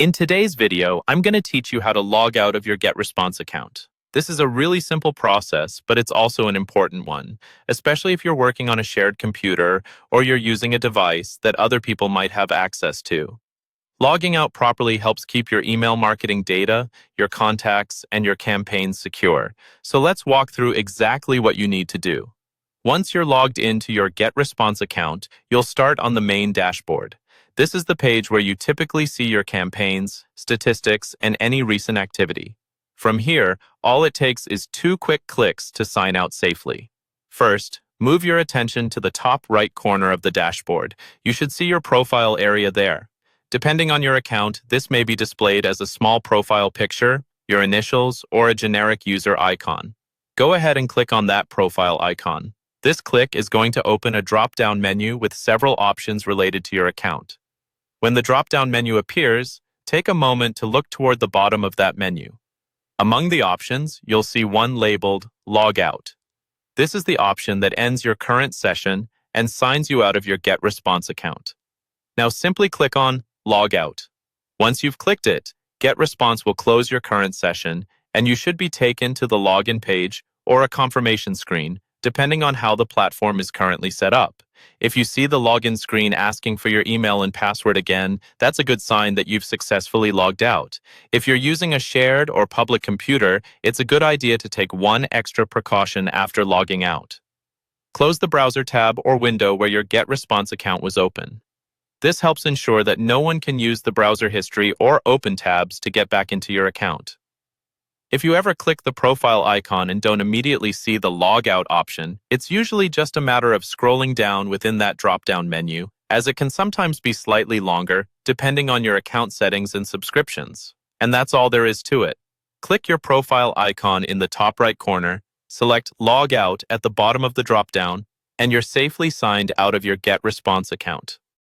In today's video, I'm going to teach you how to log out of your Getresponse account. This is a really simple process, but it's also an important one, especially if you're working on a shared computer or you're using a device that other people might have access to. Logging out properly helps keep your email marketing data, your contacts, and your campaigns secure. So let's walk through exactly what you need to do. Once you're logged into your Getresponse account, you'll start on the main dashboard. This is the page where you typically see your campaigns, statistics, and any recent activity. From here, all it takes is 2 quick clicks to sign out safely. First, move your attention to the top right corner of the dashboard. You should see your profile area there. Depending on your account, this may be displayed as a small profile picture, your initials, or a generic user icon. Go ahead and click on that profile icon. This click is going to open a drop-down menu with several options related to your account. When the drop-down menu appears, take a moment to look toward the bottom of that menu. Among the options, you'll see one labeled Log Out. This is the option that ends your current session and signs you out of your Getresponse account. Now simply click on Log Out. Once you've clicked it, Getresponse will close your current session, and you should be taken to the login page or a confirmation screen, depending on how the platform is currently set up. If you see the login screen asking for your email and password again, that's a good sign that you've successfully logged out. If you're using a shared or public computer, it's a good idea to take one extra precaution after logging out. Close the browser tab or window where your Getresponse account was open. This helps ensure that no one can use the browser history or open tabs to get back into your account. If you ever click the profile icon and don't immediately see the log out option, it's usually just a matter of scrolling down within that drop-down menu, as it can sometimes be slightly longer, depending on your account settings and subscriptions. And that's all there is to it. Click your profile icon in the top right corner, select Log Out at the bottom of the drop-down, and you're safely signed out of your Getresponse account.